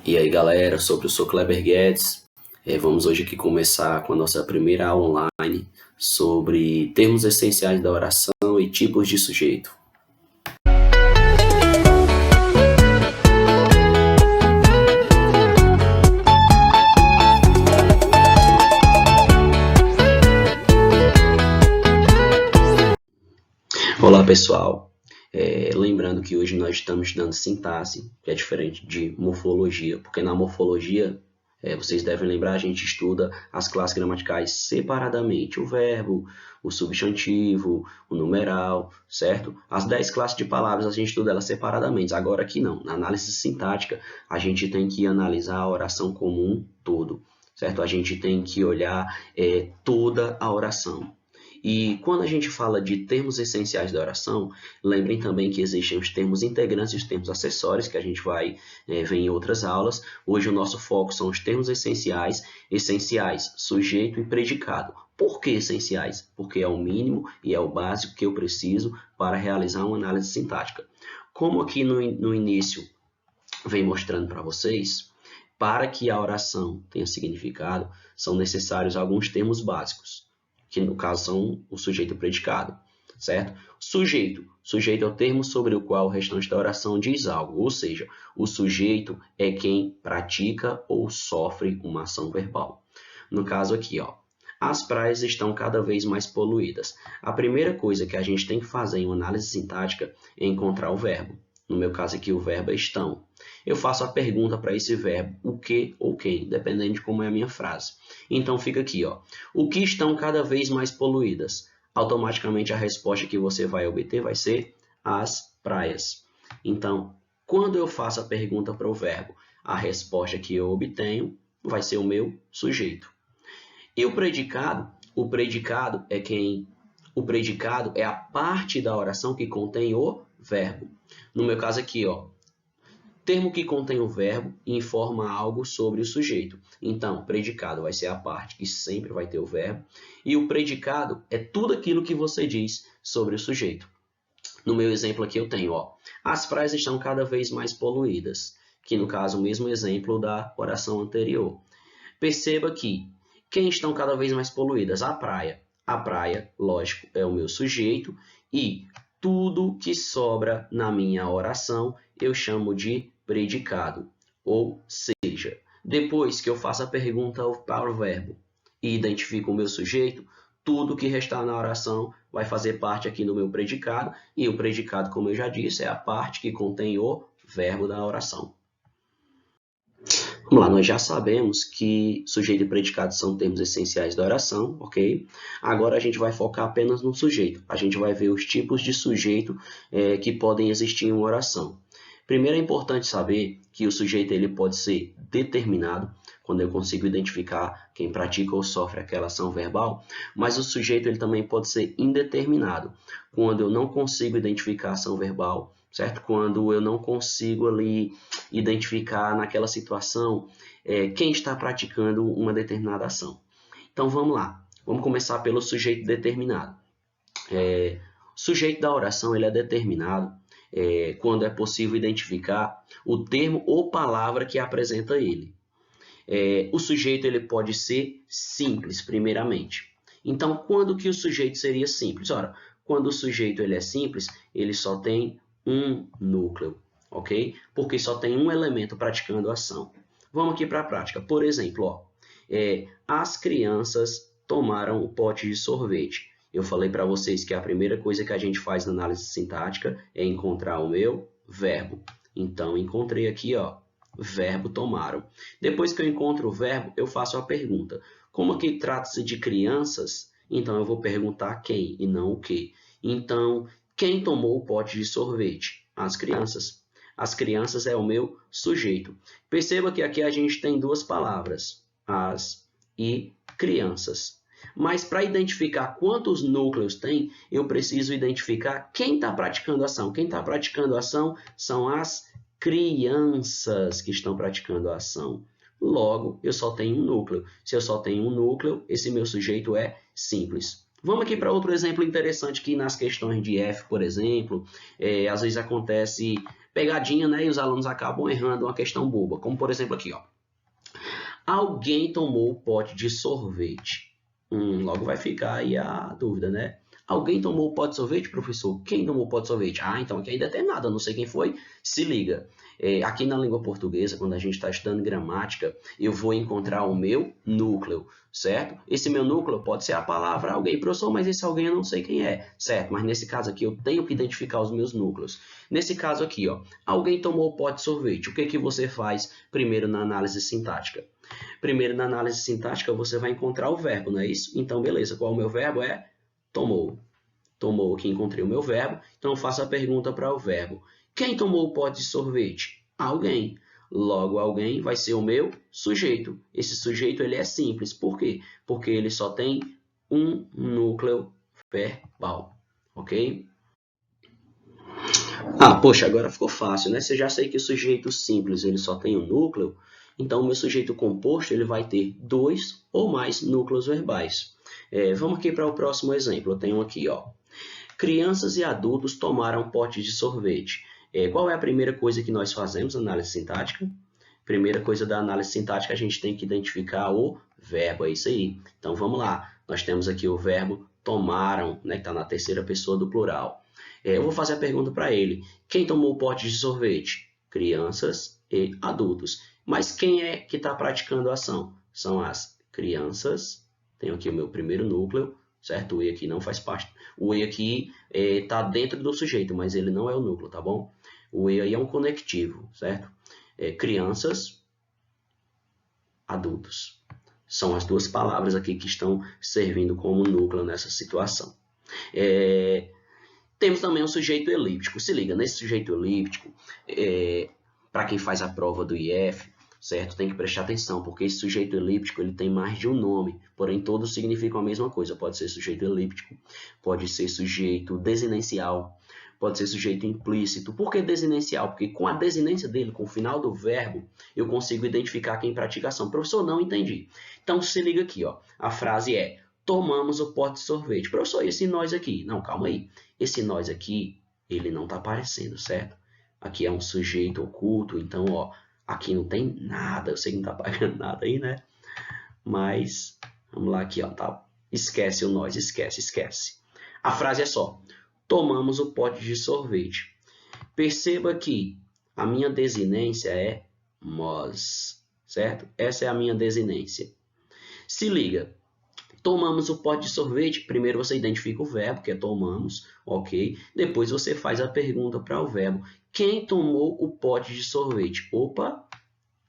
E aí galera, eu sou Kleber Guedes. Vamos hoje aqui começar com a nossa primeira aula online sobre termos essenciais da oração e tipos de sujeito. Olá pessoal, lembrando que hoje nós estamos estudando sintaxe, que é diferente de morfologia, porque na morfologia, vocês devem lembrar, a gente estuda as classes gramaticais separadamente, o verbo, o substantivo, o numeral, certo? As 10 classes de palavras a gente estuda elas separadamente, agora aqui não, na análise sintática a gente tem que analisar a oração como um todo, certo? A gente tem que olhar toda a oração. E quando a gente fala de termos essenciais da oração, lembrem também que existem os termos integrantes e os termos acessórios, que a gente vai ver em outras aulas. Hoje o nosso foco são os termos essenciais, sujeito e predicado. Por que essenciais? Porque é o mínimo e é o básico que eu preciso para realizar uma análise sintática. Como aqui no início vem mostrando para vocês, para que a oração tenha significado, são necessários alguns termos básicos, que no caso são o sujeito e o predicado, certo? Sujeito é o termo sobre o qual o restante da oração diz algo, ou seja, o sujeito é quem pratica ou sofre uma ação verbal. No caso aqui, ó, as praias estão cada vez mais poluídas. A primeira coisa que a gente tem que fazer em uma análise sintática é encontrar o verbo. No meu caso aqui, o verbo é estão. Eu faço a pergunta para esse verbo, o que ou quem, dependendo de como é a minha frase. Então, fica aqui, ó. O que estão cada vez mais poluídas? Automaticamente, a resposta que você vai obter vai ser as praias. Então, quando eu faço a pergunta para o verbo, a resposta que eu obtenho vai ser o meu sujeito. E o predicado? O predicado é a parte da oração que contém o verbo. No meu caso aqui, ó, termo que contém o verbo e informa algo sobre o sujeito. Então, predicado vai ser a parte que sempre vai ter o verbo. E o predicado é tudo aquilo que você diz sobre o sujeito. No meu exemplo aqui eu tenho, ó, as praias estão cada vez mais poluídas, que no caso o mesmo exemplo da oração anterior. Perceba que quem estão cada vez mais poluídas? A praia. A praia, lógico, é o meu sujeito e tudo que sobra na minha oração eu chamo de predicado. Ou seja, depois que eu faço a pergunta para o verbo e identifico o meu sujeito, tudo que restar na oração vai fazer parte aqui do meu predicado, e o predicado, como eu já disse, é a parte que contém o verbo da oração. Vamos lá, nós já sabemos que sujeito e predicado são termos essenciais da oração, ok? Agora a gente vai focar apenas no sujeito. A gente vai ver os tipos de sujeito que podem existir em uma oração. Primeiro é importante saber que o sujeito ele pode ser determinado, quando eu consigo identificar quem pratica ou sofre aquela ação verbal, mas o sujeito ele também pode ser indeterminado, quando eu não consigo identificar a ação verbal, certo? Quando eu não consigo ali identificar naquela situação quem está praticando uma determinada ação. Então vamos lá, vamos começar pelo sujeito determinado. O sujeito da oração ele é determinado quando é possível identificar o termo ou palavra que apresenta ele. O sujeito ele pode ser simples, primeiramente. Então, quando que o sujeito seria simples? Ora, quando o sujeito ele é simples, ele só tem um núcleo, ok? Porque só tem um elemento praticando a ação. Vamos aqui para a prática. Por exemplo, ó, as crianças tomaram o pote de sorvete. Eu falei para vocês que a primeira coisa que a gente faz na análise sintática é encontrar o meu verbo. Então, encontrei aqui, ó, verbo tomaram. Depois que eu encontro o verbo, eu faço a pergunta. Como aqui trata-se de crianças, então eu vou perguntar quem e não o que. Então, quem tomou o pote de sorvete? As crianças. As crianças é o meu sujeito. Perceba que aqui a gente tem duas palavras, as e crianças. Mas para identificar quantos núcleos tem, eu preciso identificar quem está praticando a ação. Quem está praticando a ação são as crianças que estão praticando a ação. Logo, eu só tenho um núcleo. Se eu só tenho um núcleo, esse meu sujeito é simples. Vamos aqui para outro exemplo interessante que nas questões de F, por exemplo, às vezes acontece pegadinha, né? E os alunos acabam errando uma questão boba, como por exemplo aqui, ó. Alguém tomou o pote de sorvete. Logo vai ficar aí a dúvida, né? Alguém tomou o pote de sorvete, professor? Quem tomou o pote de sorvete? Então aqui ainda tem nada, não sei quem foi. Se liga, aqui na língua portuguesa, quando a gente está estudando gramática, eu vou encontrar o meu núcleo, certo? Esse meu núcleo pode ser a palavra alguém, professor, mas esse alguém eu não sei quem é, certo? Mas nesse caso aqui eu tenho que identificar os meus núcleos. Nesse caso aqui, ó, alguém tomou o pote de sorvete. O que você faz primeiro na análise sintática? Primeiro, na análise sintática, você vai encontrar o verbo, não é isso? Então, beleza, qual é o meu verbo? É tomou. Tomou, aqui encontrei o meu verbo, então eu faço a pergunta para o verbo. Quem tomou o pote de sorvete? Alguém. Logo, alguém vai ser o meu sujeito. Esse sujeito ele é simples. Por quê? Porque ele só tem um núcleo verbal, ok? Poxa, agora ficou fácil, né? Você já sei que o sujeito simples ele só tem um núcleo, então o meu sujeito composto ele vai ter 2 ou mais núcleos verbais. Vamos aqui para o próximo exemplo. Eu tenho aqui, ó. Crianças e adultos tomaram potes de sorvete. Qual é a primeira coisa que nós fazemos na análise sintática? Primeira coisa da análise sintática, a gente tem que identificar o verbo, é isso aí. Então vamos lá. Nós temos aqui o verbo tomaram, né, que está na terceira pessoa do plural. Eu vou fazer a pergunta para ele. Quem tomou o pote de sorvete? Crianças e adultos. Mas quem é que está praticando a ação? São as crianças. Tenho aqui o meu primeiro núcleo, certo? O E aqui não faz parte. O E aqui está dentro do sujeito, mas ele não é o núcleo, tá bom? O E aí é um conectivo, certo? Crianças, adultos. São as duas palavras aqui que estão servindo como núcleo nessa situação. Temos também o sujeito elíptico. Se liga, nesse sujeito elíptico, para quem faz a prova do IF, certo? Tem que prestar atenção, porque esse sujeito elíptico ele tem mais de um nome, porém todos significam a mesma coisa. Pode ser sujeito elíptico, pode ser sujeito desinencial, pode ser sujeito implícito. Por que desinencial? Porque com a desinência dele, com o final do verbo, eu consigo identificar quem pratica a ação. Professor, não entendi. Então se liga aqui, ó. A frase é: tomamos o pote de sorvete. Professor, e esse nós aqui? Não, calma aí. Esse nós aqui, ele não está aparecendo, certo? Aqui é um sujeito oculto, então, ó, aqui não tem nada. Eu sei que não está pagando nada aí, né? Mas, vamos lá aqui, ó, tá? Esquece o nós, esquece. A frase é só: tomamos o pote de sorvete. Perceba que a minha desinência é mos, certo? Essa é a minha desinência. Se liga. Tomamos o pote de sorvete. Primeiro você identifica o verbo, que é tomamos, ok? Depois você faz a pergunta para o verbo. Quem tomou o pote de sorvete? Opa,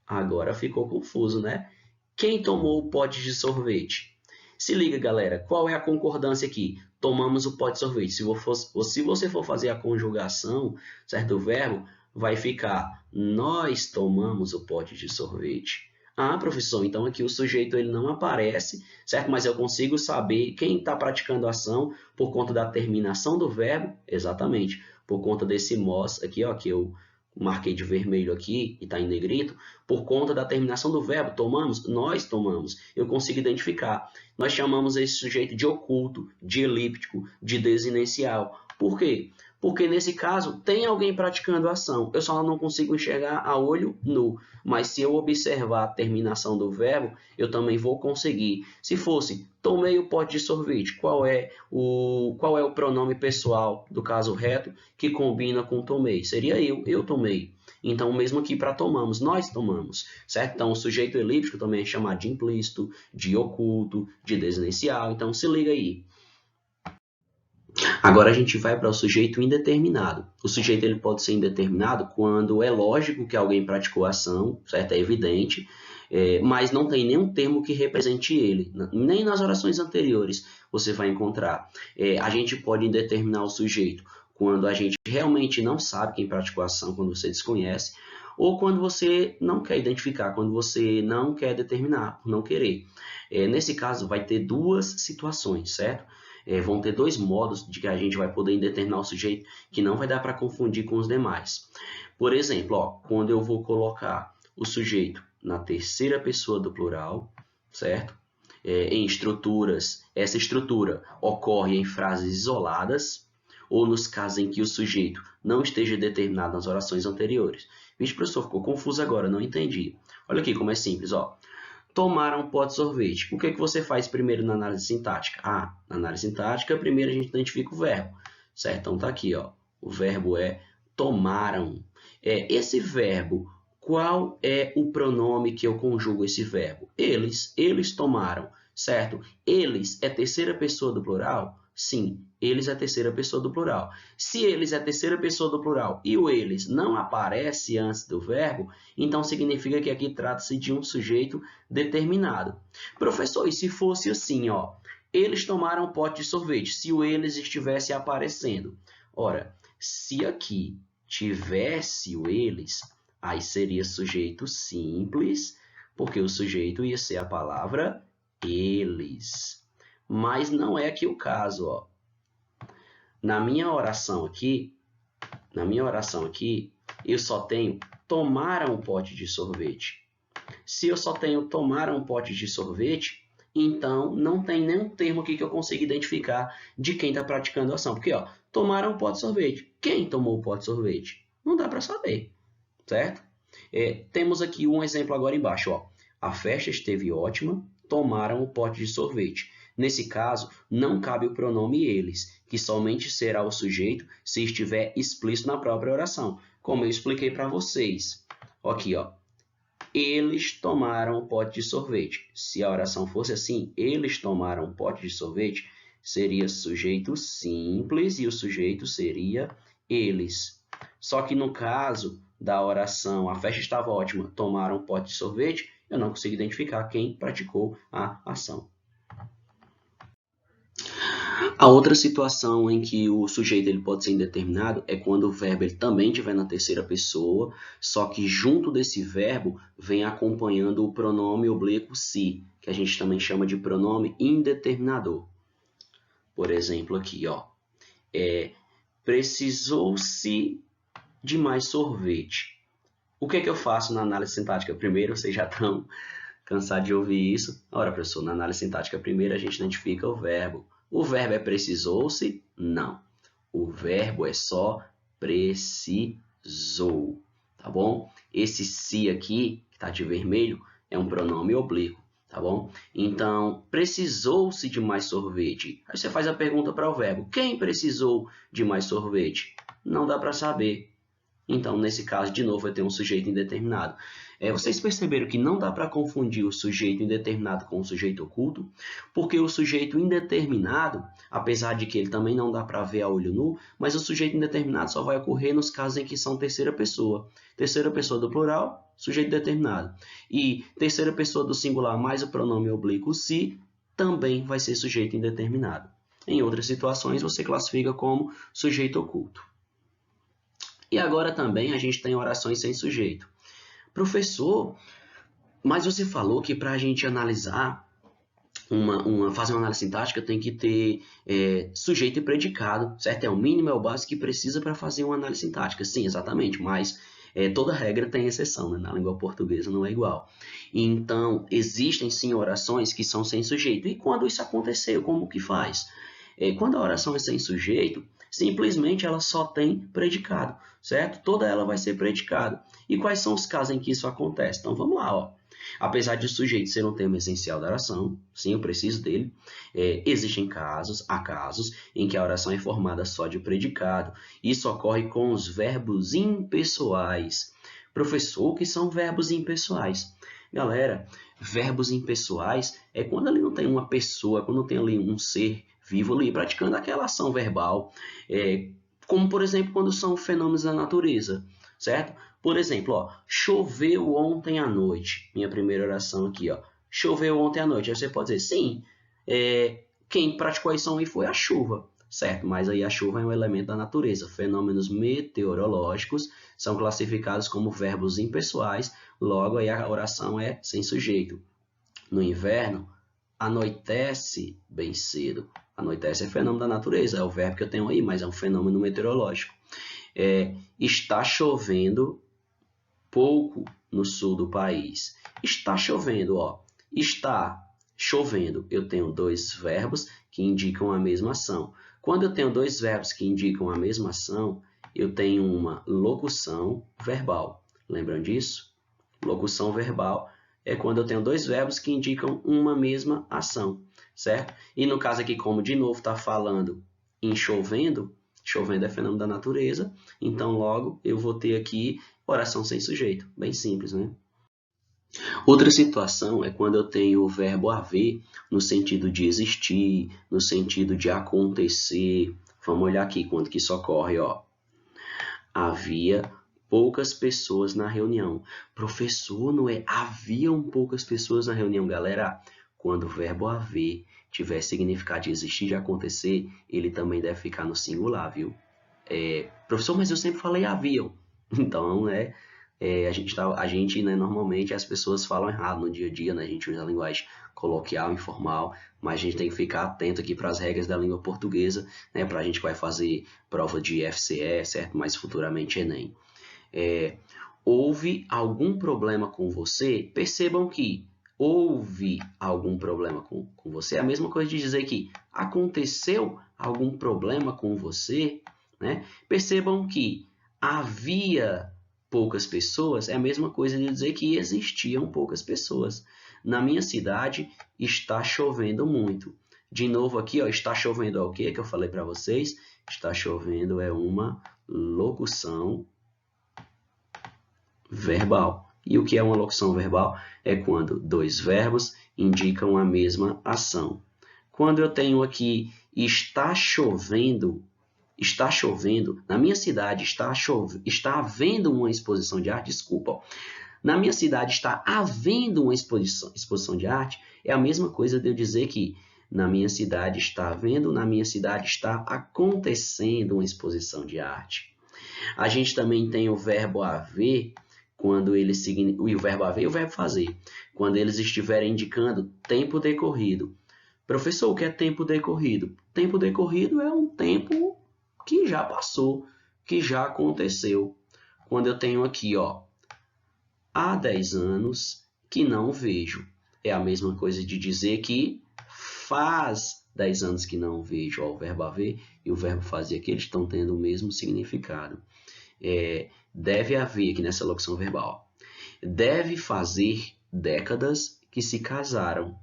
agora ficou confuso, né? Quem tomou o pote de sorvete? Se liga, galera, qual é a concordância aqui? Tomamos o pote de sorvete. Se você for fazer a conjugação, certo, do verbo, vai ficar nós tomamos o pote de sorvete. Professor, então aqui o sujeito ele não aparece, certo? Mas eu consigo saber quem está praticando a ação por conta da terminação do verbo, exatamente, por conta desse mos aqui, ó, que eu marquei de vermelho aqui e está em negrito, por conta da terminação do verbo, tomamos, nós tomamos, eu consigo identificar. Nós chamamos esse sujeito de oculto, de elíptico, de desinencial. Por quê? Porque nesse caso tem alguém praticando a ação, eu só não consigo enxergar a olho nu, mas se eu observar a terminação do verbo, eu também vou conseguir. Se fosse, tomei o pote de sorvete, qual é o pronome pessoal do caso reto que combina com tomei? Seria eu tomei. Então, mesmo aqui para tomamos, nós tomamos, certo? Então, o sujeito elíptico também é chamado de implícito, de oculto, de desinencial, então se liga aí. Agora a gente vai para o sujeito indeterminado. O sujeito ele pode ser indeterminado quando é lógico que alguém praticou a ação, certo? É evidente, mas não tem nenhum termo que represente ele. Nem nas orações anteriores você vai encontrar. A gente pode indeterminar o sujeito quando a gente realmente não sabe quem praticou a ação, quando você desconhece, ou quando você não quer identificar, quando você não quer determinar, por não querer. Nesse caso, vai ter duas situações, certo? Vão ter dois modos de que a gente vai poder indeterminar o sujeito que não vai dar para confundir com os demais. Por exemplo, ó, quando eu vou colocar o sujeito na terceira pessoa do plural, certo? Em estruturas, essa estrutura ocorre em frases isoladas, ou nos casos em que o sujeito não esteja determinado nas orações anteriores. Vixe, professor, ficou confuso agora, não entendi. Olha aqui como é simples, ó. Tomaram um pote de sorvete. O que você faz primeiro na análise sintática? Na análise sintática, primeiro a gente identifica o verbo, certo? Então tá aqui, ó. O verbo é tomaram. Esse verbo, qual é o pronome que eu conjugo esse verbo? Eles tomaram, certo? Eles é terceira pessoa do plural? Sim, eles é terceira pessoa do plural. Se eles é terceira pessoa do plural e o eles não aparece antes do verbo, então significa que aqui trata-se de um sujeito determinado. Professor, e se fosse assim, ó, eles tomaram um pote de sorvete, se o eles estivesse aparecendo? Ora, se aqui tivesse o eles, aí seria sujeito simples, porque o sujeito ia ser a palavra eles. Mas não é aqui o caso, ó. Na minha oração aqui, eu só tenho tomaram um pote de sorvete. Se eu só tenho tomaram um pote de sorvete, então não tem nenhum termo aqui que eu consiga identificar de quem está praticando a ação. Porque, ó, tomaram um pote de sorvete. Quem tomou o pote de sorvete? Não dá para saber, certo? Temos aqui um exemplo agora embaixo, ó. A festa esteve ótima, tomaram o pote de sorvete. Nesse caso, não cabe o pronome eles, que somente será o sujeito se estiver explícito na própria oração, como eu expliquei para vocês. Aqui, ó. Eles tomaram um pote de sorvete. Se a oração fosse assim, eles tomaram um pote de sorvete, seria sujeito simples e o sujeito seria eles. Só que no caso da oração, a festa estava ótima, tomaram um pote de sorvete, eu não consigo identificar quem praticou a ação. A outra situação em que o sujeito ele pode ser indeterminado é quando o verbo ele também estiver na terceira pessoa, só que junto desse verbo vem acompanhando o pronome oblíquo se, que a gente também chama de pronome indeterminador. Por exemplo, aqui, ó, precisou-se de mais sorvete. O que é que eu faço na análise sintática? Primeiro, vocês já estão cansados de ouvir isso. Ora, professor, na análise sintática, primeiro a gente identifica o verbo. O verbo é precisou-se? Não. O verbo é só precisou, tá bom? Esse se aqui, que está de vermelho, é um pronome oblíquo, tá bom? Então, precisou-se de mais sorvete. Aí você faz a pergunta para o verbo. Quem precisou de mais sorvete? Não dá para saber. Então, nesse caso, de novo, eu tenho um sujeito indeterminado. Vocês perceberam que não dá para confundir o sujeito indeterminado com o sujeito oculto? Porque o sujeito indeterminado, apesar de que ele também não dá para ver a olho nu, mas o sujeito indeterminado só vai ocorrer nos casos em que são terceira pessoa. Terceira pessoa do plural, sujeito determinado. E terceira pessoa do singular mais o pronome oblíquo se, também vai ser sujeito indeterminado. Em outras situações, você classifica como sujeito oculto. E agora também a gente tem orações sem sujeito. Professor, mas você falou que para a gente analisar, fazer uma análise sintática tem que ter sujeito e predicado, certo? É o mínimo, é o básico que precisa para fazer uma análise sintática. Sim, exatamente, mas toda regra tem exceção, né? Na língua portuguesa não é igual. Então, existem sim orações que são sem sujeito. E quando isso aconteceu, como que faz? Quando a oração é sem sujeito, simplesmente ela só tem predicado, certo? Toda ela vai ser predicado. E quais são os casos em que isso acontece? Então vamos lá, ó. Apesar de o sujeito ser um termo essencial da oração, sim, eu preciso dele, há casos em que a oração é formada só de predicado. Isso ocorre com os verbos impessoais. Professor, o que são verbos impessoais? Galera, verbos impessoais é quando ali não tem uma pessoa, quando não tem ali um ser vivo ali praticando aquela ação verbal, como por exemplo quando são fenômenos da natureza, certo? Por exemplo, ó, choveu ontem à noite. Minha primeira oração aqui, ó, choveu ontem à noite. Aí você pode dizer, sim, quem praticou a ação aí foi a chuva, certo? Mas aí a chuva é um elemento da natureza. Fenômenos meteorológicos são classificados como verbos impessoais, logo aí a oração é sem sujeito. No inverno, anoitece bem cedo. Anoitece é fenômeno da natureza, é o verbo que eu tenho aí, mas é um fenômeno meteorológico. Está chovendo pouco no sul do país. Está chovendo, ó. Está chovendo. Eu tenho dois verbos que indicam a mesma ação. Quando eu tenho dois verbos que indicam a mesma ação, eu tenho uma locução verbal. Lembram disso? Locução verbal é quando eu tenho dois verbos que indicam uma mesma ação, certo? E no caso aqui, como de novo está falando em chovendo, chovendo é fenômeno da natureza, então logo eu vou ter aqui oração sem sujeito. Bem simples, né? Outra situação é quando eu tenho o verbo haver no sentido de existir, no sentido de acontecer. Vamos olhar aqui quando que isso ocorre, ó. Havia poucas pessoas na reunião. Professor, não é? Haviam poucas pessoas na reunião, galera. Quando o verbo haver tiver significado de existir, de acontecer, ele também deve ficar no singular, viu? Professor, mas eu sempre falei haviam. Então, né? A gente, né, normalmente as pessoas falam errado no dia a dia, né? A gente usa a linguagem coloquial, informal, mas a gente tem que ficar atento aqui para as regras da língua portuguesa, né? Para a gente vai fazer prova de FCE, certo? Mais futuramente Enem. Houve algum problema com você? Percebam que houve algum problema com você. É a mesma coisa de dizer que aconteceu algum problema com você, né? Percebam que havia poucas pessoas, é a mesma coisa de dizer que existiam poucas pessoas. Na minha cidade está chovendo muito. De novo aqui, ó, está chovendo é o quê que eu falei para vocês? Está chovendo é uma locução verbal. E o que é uma locução verbal? É quando dois verbos indicam a mesma ação. Quando eu tenho aqui está chovendo, na minha cidade está havendo uma exposição de arte, desculpa. Na minha cidade está havendo uma exposição de arte, é a mesma coisa de eu dizer que na minha cidade está havendo, na minha cidade está acontecendo uma exposição de arte. A gente também tem o verbo haver, quando ele o verbo haver e o verbo fazer, quando eles estiverem indicando tempo decorrido. Professor, o que é tempo decorrido? Tempo decorrido é um tempo que já passou, que já aconteceu. Quando eu tenho aqui, ó, há 10 anos que não vejo. É a mesma coisa de dizer que faz 10 anos que não vejo. Ó, o verbo haver e o verbo fazer aqui, eles estão tendo o mesmo significado. Deve haver aqui nessa locução verbal. Deve fazer décadas que se casaram.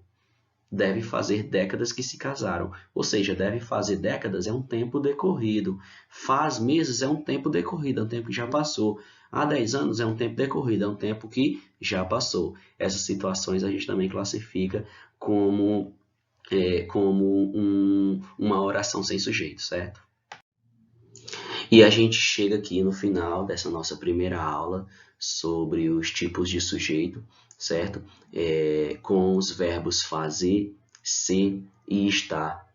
Deve fazer décadas que se casaram. Ou seja, deve fazer décadas é um tempo decorrido. Faz meses é um tempo decorrido, é um tempo que já passou. Há 10 anos é um tempo decorrido, é um tempo que já passou. Essas situações a gente também classifica como uma oração sem sujeito, certo? E a gente chega aqui no final dessa nossa primeira aula sobre os tipos de sujeito, certo? Com os verbos fazer, ser e estar,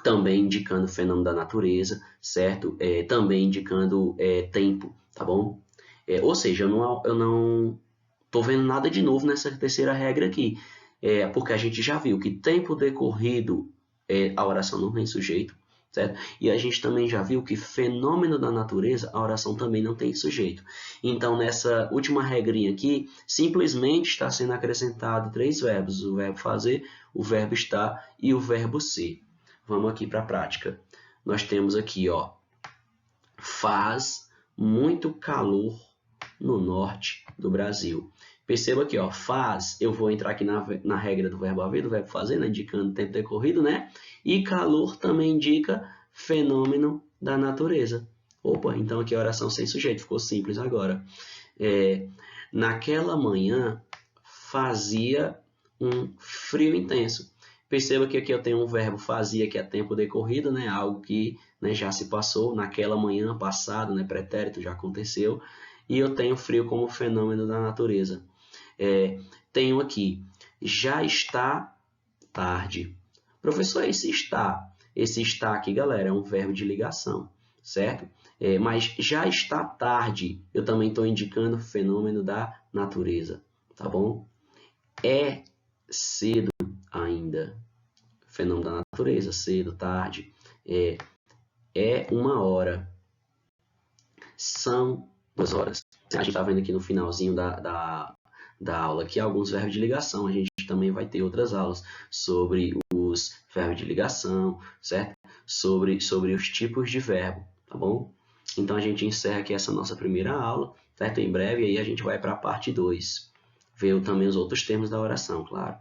também indicando o fenômeno da natureza, certo? Também indicando tempo, tá bom? Ou seja, eu não tô vendo nada de novo nessa terceira regra aqui, porque a gente já viu que tempo decorrido, a oração não tem sujeito, certo? E a gente também já viu que fenômeno da natureza, a oração também não tem sujeito. Então, nessa última regrinha aqui, simplesmente está sendo acrescentado 3 verbos, o verbo fazer, o verbo estar e o verbo ser. Vamos aqui para a prática. Nós temos aqui, ó, faz muito calor no norte do Brasil. Perceba aqui, ó, faz, eu vou entrar aqui na regra do verbo haver, do verbo fazer, né, indicando tempo decorrido, né? E calor também indica fenômeno da natureza. Opa, então aqui a oração sem sujeito, ficou simples agora. Naquela manhã fazia um frio intenso. Perceba que aqui eu tenho um verbo fazia, que é tempo decorrido, né? Algo que, né, já se passou, naquela manhã, passado, né? Pretérito, já aconteceu. E eu tenho frio como fenômeno da natureza. Tenho aqui, já está tarde. Professor, esse está aqui, galera, é um verbo de ligação, certo? Mas já está tarde, eu também estou indicando fenômeno da natureza, tá bom? É cedo ainda, fenômeno da natureza, cedo, tarde. É 1 hora, são 2 horas. A gente está vendo aqui no finalzinho da aula aqui alguns verbos de ligação. A gente também vai ter outras aulas sobre dos verbos de ligação, certo? Sobre os tipos de verbo, tá bom? Então a gente encerra aqui essa nossa primeira aula, certo? Em breve aí a gente vai para a parte 2. Ver também os outros termos da oração, claro.